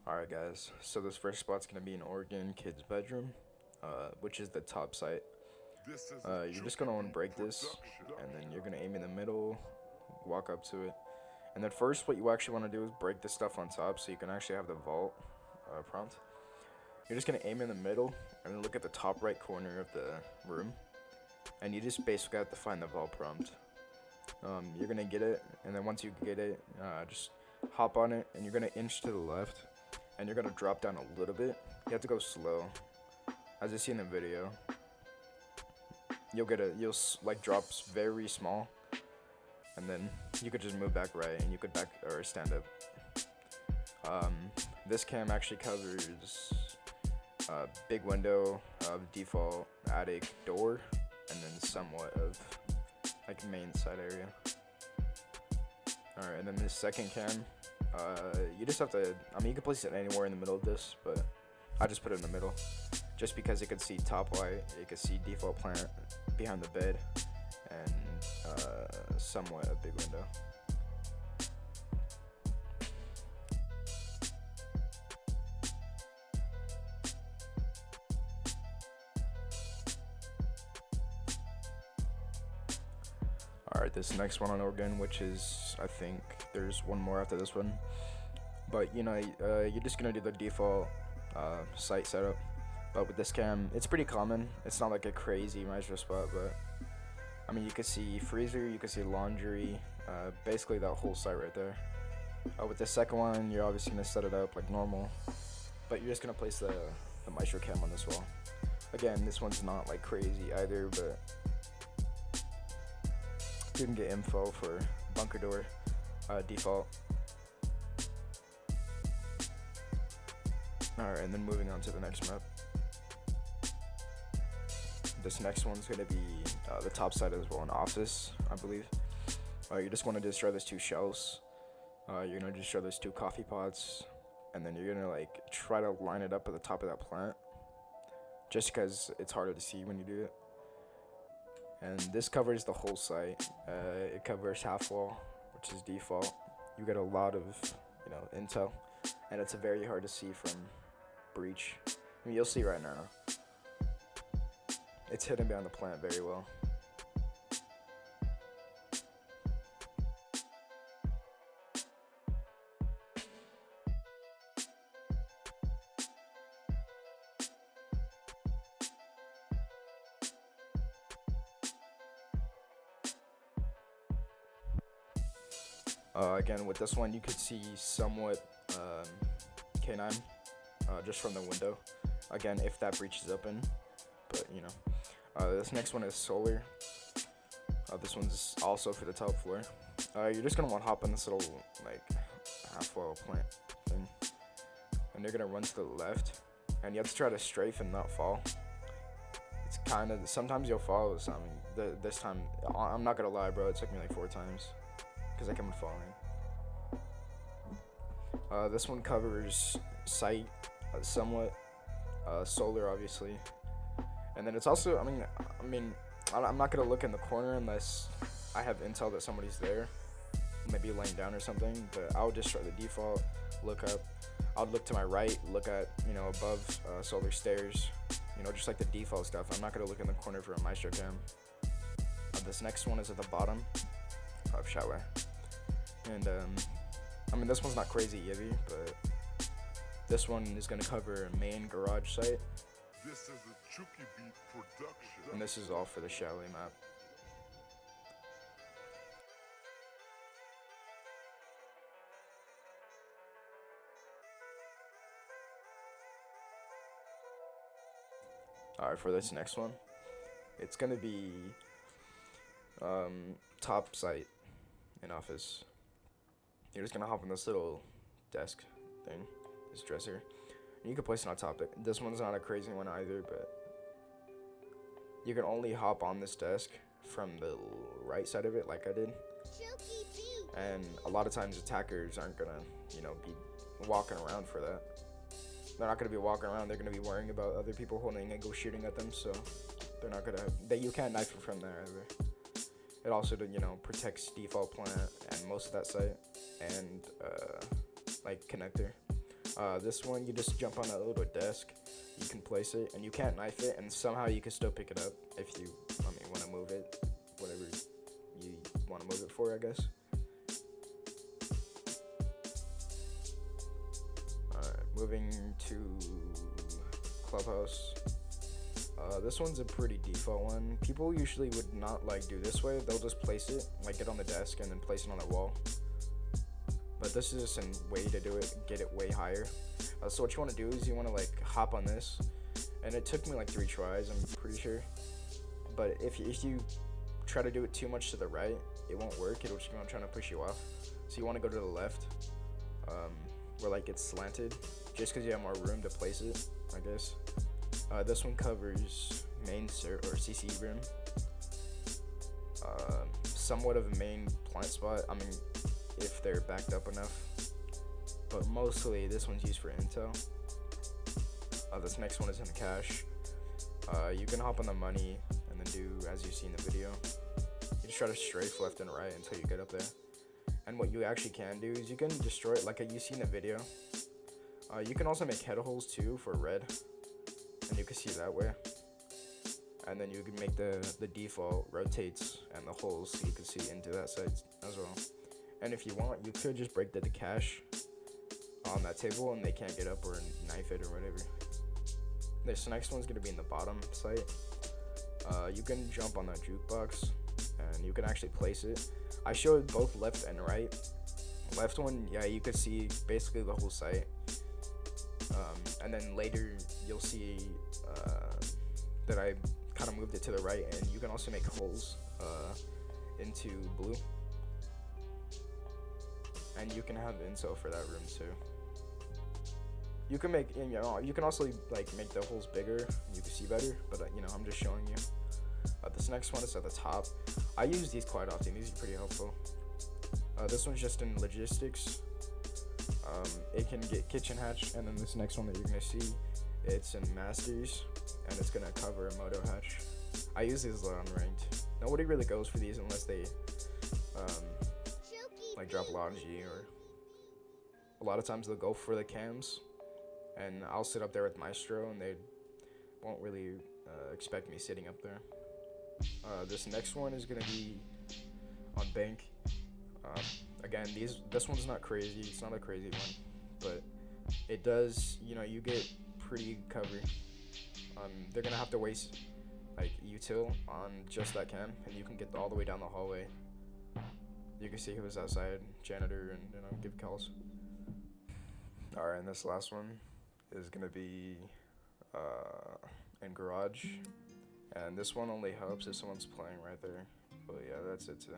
Alright guys, so this first spot's gonna be an Oregon kid's bedroom, which is the top site. You're just gonna want to break this, and then you're gonna aim in the middle, walk up to it, and then first what you actually want to do is break the stuff on top so you can actually have the vault prompt. You're just gonna aim in the middle, and then look at the top right corner of the room, and you just basically have to find the vault prompt. You're gonna get it, and then once you get it, just hop on it, and you're gonna inch to the left, and you're gonna drop down a little bit. You have to go slow, as you see in the video. You'll like drops very small, and then you could just move back right, and you could back or stand up. This cam actually covers big window, default, attic, door, and then somewhat of like main side area. Alright, and then this second cam, you just have to, you can place it anywhere in the middle of this, but I just put it in the middle, just because it could see top white, it could see default plant behind the bed, and somewhat a big window. Alright, this next one on Oregon, which is, I think there's one more after this one, but you're just gonna do the default site setup. But with this cam, it's pretty common. It's not like a crazy Maestro spot, but you can see freezer, you can see laundry, basically that whole site right there. With the second one, you're obviously gonna set it up like normal, but you're just gonna place the Maestro cam on this wall. Again, this one's not like crazy either, but you can get info for bunker door default. Alright, and then moving on to the next map. This next one's gonna be the top side as well, an office, I believe. You just want to destroy those two shelves. You're gonna destroy those two coffee pots, and then you're gonna like try to line it up at the top of that plant, just because it's harder to see when you do it. And this covers the whole site. It covers half wall, which is default. You get a lot of intel, and it's very hard to see from breach. You'll see right now. It's hidden behind the plant very well. Again, with this one, you could see somewhat K9 just from the window. Again, if that breach is open, but this next one is solar. This one's also for the top floor. You're just gonna want to hop on this little like half-wall plant thing, and you're gonna run to the left, and you have to try to strafe and not fall. It's kind of, sometimes you'll fall. This time, I'm not gonna lie, bro, it took me like 4 times because I kept falling. This one covers site somewhat, solar obviously, and then it's also, I'm not gonna look in the corner unless I have intel that somebody's there, maybe laying down or something. But I'll just try the default, look up. I'll look to my right, look at above solar stairs, just like the default stuff. I'm not gonna look in the corner for a Maestro cam. This next one is at the bottom of shower, and this one's not crazy heavy, but this one is gonna cover a main garage site. This is a Chucky Beat production. And this is all for the Shelley map. Alright, for this next one, it's gonna be top site in office. You're just gonna hop on this little desk thing, this dresser, and you can place it on top. This one's not a crazy one either, but you can only hop on this desk from the right side of it, like I did. And a lot of times attackers aren't gonna, be walking around for that. They're not gonna be walking around. They're gonna be worrying about other people holding and go shooting at them. So they're not gonna. You can't knife it from there either. It also, protects default plant and most of that site and like connector. This one, you just jump on that little desk, you can place it, and you can't knife it, and somehow you can still pick it up if you, want to move it, whatever you want to move it for, I guess. Alright, moving to Clubhouse. This one's a pretty default one. People usually would not do this way. They'll just place it, get on the desk and then place it on the wall. But this is just a way to do it, get it way higher. So what you want to do is you want to hop on this, and it took me 3 tries, I'm pretty sure. But if you try to do it too much to the right, it won't work. It'll just keep on trying to push you off. So you want to go to the left, where it's slanted, just because you have more room to place it, I guess. This one covers main or CC room, somewhat of a main plant spot. If they're backed up enough, but mostly this one's used for intel. This next one is in cash. You can hop on the money and then do as you see in the video. You just try to strafe left and right until you get up there. And what you actually can do is you can destroy it like you see in the video. You can also make head holes too for red, and you can see that way. And then you can make the default rotates and the holes so you can see into that side as well. And if you want, you could just break the cash on that table and they can't get up or knife it or whatever. This next one's gonna be in the bottom site. You can jump on that jukebox and you can actually place it. I showed both left and right. Left one, yeah, you could see basically the whole site. And then later you'll see that I kind of moved it to the right, and you can also make holes into blue. And you can have intel for that room too. You can make, you can also make the holes bigger. You can see better, but I'm just showing you. This next one is at the top. I use these quite often. These are pretty helpful. This one's just in logistics. It can get kitchen hatch, and then this next one that you're gonna see, it's in masters, and it's gonna cover a moto hatch. I use these a lot on ranked. Nobody really goes for these unless they drop a lot of G, or a lot of times they'll go for the cams, and I'll sit up there with Maestro and they won't really expect me sitting up there. This next one is gonna be on bank. Again, this one's not crazy, it's not a crazy one, but it does, you get pretty cover. They're gonna have to waste util on just that cam, and you can get all the way down the hallway. You can see who's outside, janitor, and give calls. Alright, and this last one is gonna be in garage, and this one only helps if someone's playing right there. But yeah, that's it today.